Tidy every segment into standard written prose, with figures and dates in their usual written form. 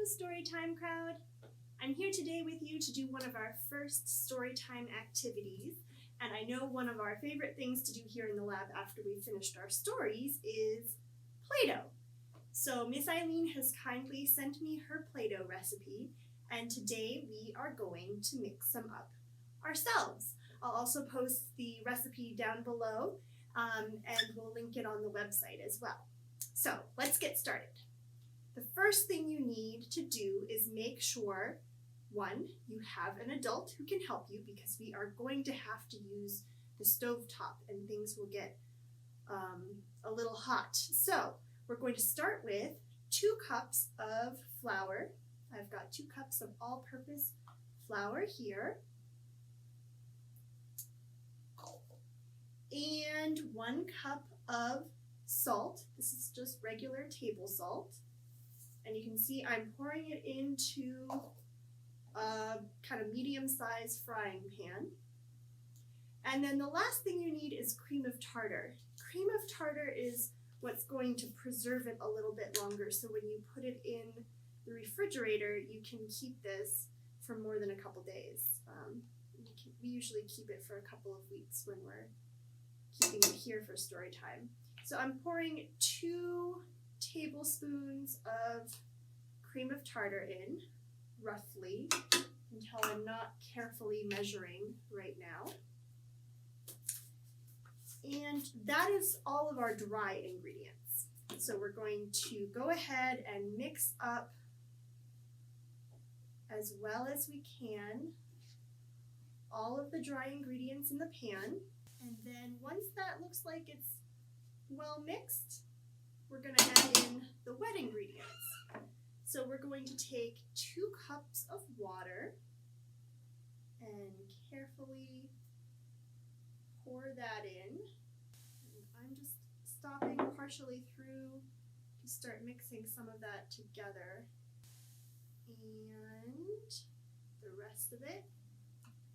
Storytime crowd. I'm here today with you to do one of our first Storytime activities, and I know one of our favorite things to do here in the lab after we finished our stories is Play-Doh. So Miss Eileen has kindly sent me her Play-Doh recipe, and today we are going to mix some up ourselves. I'll also post the recipe down below, and we'll link it on the website as well. So let's get started. The first thing you need to do is make sure, one, you have an adult who can help you because we are going to have to use the stovetop and things will get a little hot. So we're going to start with 2 cups of flour. I've got 2 cups of all-purpose flour here. And 1 cup of salt. This is just regular table salt. And you can see I'm pouring it into a kind of medium-sized frying pan. And then the last thing you need is cream of tartar. Cream of tartar is what's going to preserve it a little bit longer. So when you put it in the refrigerator, you can keep this for more than a couple days. We usually keep it for a couple of weeks when we're keeping it here for story time. So I'm pouring 2 tablespoons of cream of tartar in, roughly, until I'm not carefully measuring right now. And that is all of our dry ingredients. So we're going to go ahead and mix up as well as we can all of the dry ingredients in the pan. And then once that looks like it's well mixed, we're going to add in the wet ingredients. So we're going to take 2 cups of water and carefully pour that in. And I'm just stopping partially through to start mixing some of that together. And the rest of it.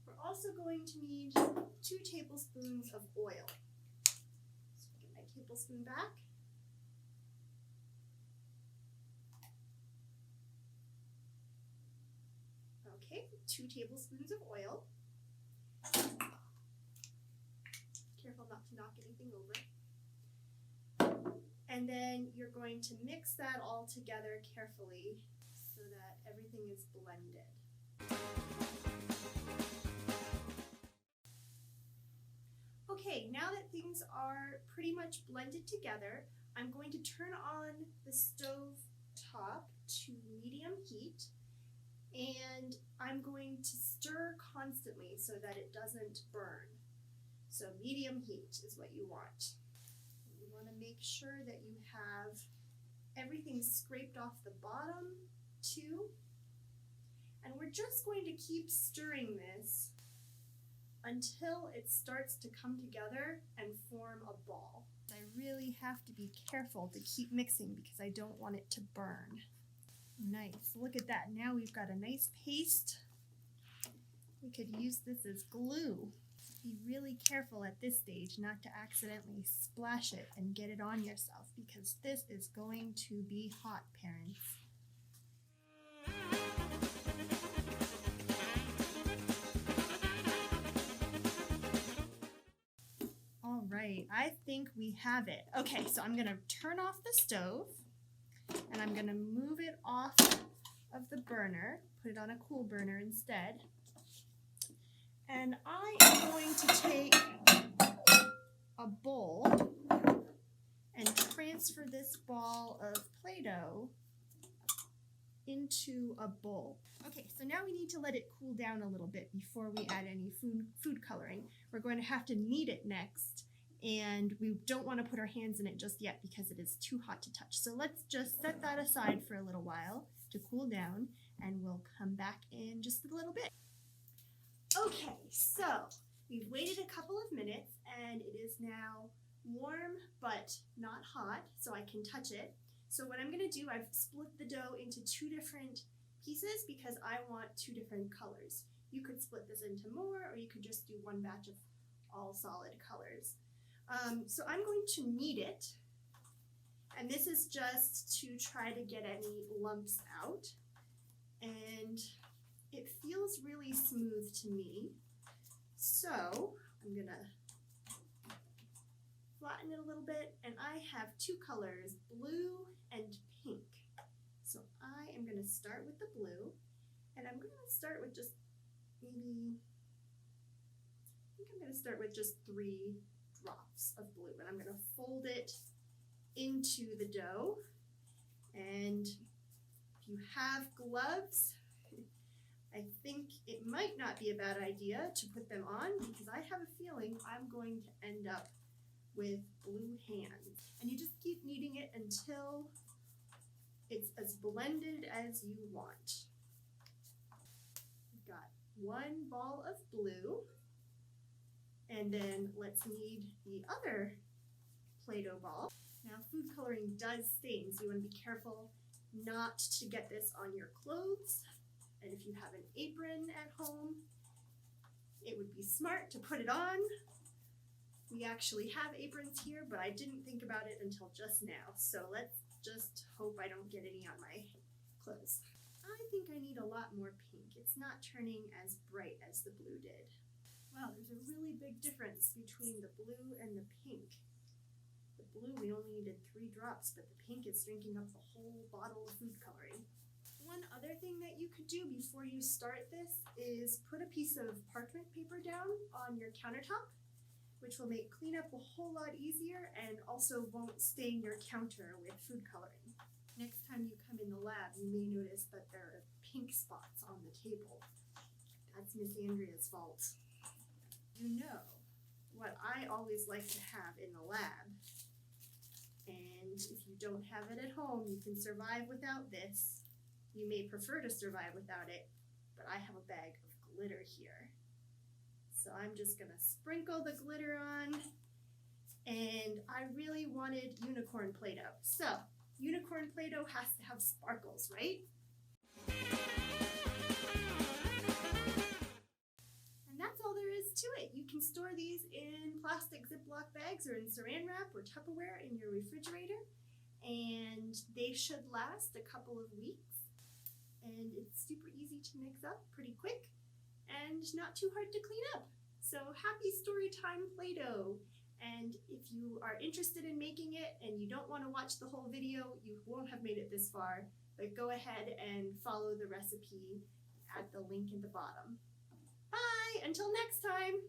We're also going to need 2 tablespoons of oil. So get my tablespoon back. Okay, 2 tablespoons of oil. Careful not to knock anything over. And then you're going to mix that all together carefully so that everything is blended. Okay, now that things are pretty much blended together, I'm going to turn on the stove top to medium heat, and I'm going to stir constantly so that it doesn't burn. So medium heat is what you want. You want to make sure that you have everything scraped off the bottom too. And we're just going to keep stirring this until it starts to come together and form a ball. I really have to be careful to keep mixing because I don't want it to burn. Nice, look at that. Now we've got a nice paste. We could use this as glue. Be really careful at this stage not to accidentally splash it and get it on yourself because this is going to be hot, parents. All right, I think we have it. Okay, so I'm gonna turn off the stove and I'm gonna move it off of the burner, put it on a cool burner instead. And I am going to take a bowl and transfer this ball of Play-Doh into a bowl. Okay, so now we need to let it cool down a little bit before we add any food coloring. We're going to have to knead it next, and we don't want to put our hands in it just yet because it is too hot to touch. So let's just set that aside for a little while to cool down, and we'll come back in just a little bit. Okay, so we've waited a couple of minutes, and it is now warm but not hot, so I can touch it. So what I'm going to do, I've split the dough into 2 different pieces because I want 2 different colors. You could split this into more, or you could just do 1 batch of all solid colors. So I'm going to knead it, and this is just to try to get any lumps out. and it feels really smooth to me. So I'm gonna flatten it a little bit, and I have two colors, blue and pink. So I am gonna start with the blue, and I'm gonna start with just maybe, I think I'm gonna start with just 3 drops of blue, and I'm gonna fold it into the dough. And if you have gloves, I think it might not be a bad idea to put them on, because I have a feeling I'm going to end up with blue hands. And you just keep kneading it until it's as blended as you want. We've got 1 ball of blue, and then let's knead the other Play-Doh ball. Now, food coloring does stain, so you want to be careful not to get this on your clothes. And if you have an apron at home, it would be smart to put it on. We actually have aprons here, but I didn't think about it until just now. So let's just hope I don't get any on my clothes. I think I need a lot more pink. It's not turning as bright as the blue did. Wow, there's a really big difference between the blue and the pink. The blue, we only needed 3 drops, but the pink is drinking up the whole bottle of food coloring. One other thing that you could do before you start this is put a piece of parchment paper down on your countertop, which will make cleanup a whole lot easier and also won't stain your counter with food coloring. Next time you come in the lab, you may notice that there are pink spots on the table. That's Miss Andrea's fault. You know what I always like to have in the lab, and if you don't have it at home, you can survive without this. You may prefer to survive without it, but I have a bag of glitter here. So I'm just gonna sprinkle the glitter on, and I really wanted unicorn Play-Doh. So unicorn Play-Doh has to have sparkles, right? And that's all there is to it. You can store these in plastic Ziploc bags or in saran wrap or Tupperware in your refrigerator, and they should last a couple of weeks. And it's super easy to mix up, pretty quick, and not too hard to clean up. So happy Storytime Play-Doh! And if you are interested in making it and you don't want to watch the whole video, you won't have made it this far, but go ahead and follow the recipe at the link in the bottom. Bye! Until next time!